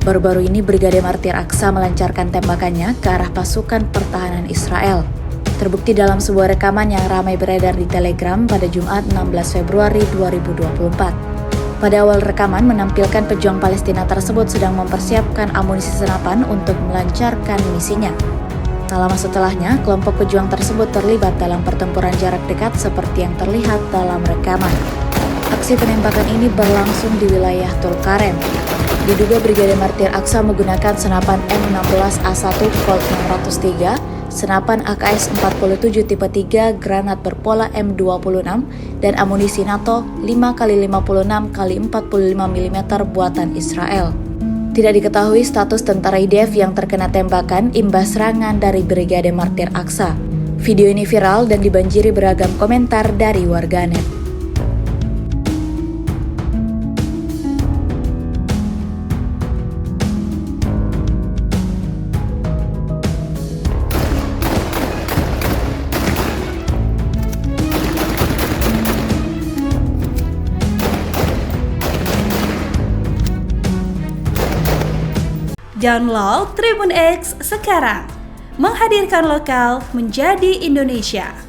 Baru-baru ini Brigade Martir Aqsa melancarkan tembakannya ke arah pasukan pertahanan Israel. Terbukti dalam sebuah rekaman yang ramai beredar di Telegram pada Jumat 16 Februari 2024. Pada awal rekaman menampilkan pejuang Palestina tersebut sedang mempersiapkan amunisi senapan untuk melancarkan misinya. Tak lama setelahnya, kelompok pejuang tersebut terlibat dalam pertempuran jarak dekat seperti yang terlihat dalam rekaman. Aksi penembakan ini berlangsung di wilayah Tulkarem. Diduga Brigade Martir Aqsa menggunakan senapan M16A1 Colt 603, senapan AKS 47 tipe 3, granat berpola M26, dan amunisi NATO 5x56x45 mm buatan Israel. Tidak diketahui status tentara IDF yang terkena tembakan imbas serangan dari Brigade Martir Aqsa. Video ini viral dan dibanjiri beragam komentar dari warganet. Download Tribun X sekarang, menghadirkan lokal menjadi Indonesia.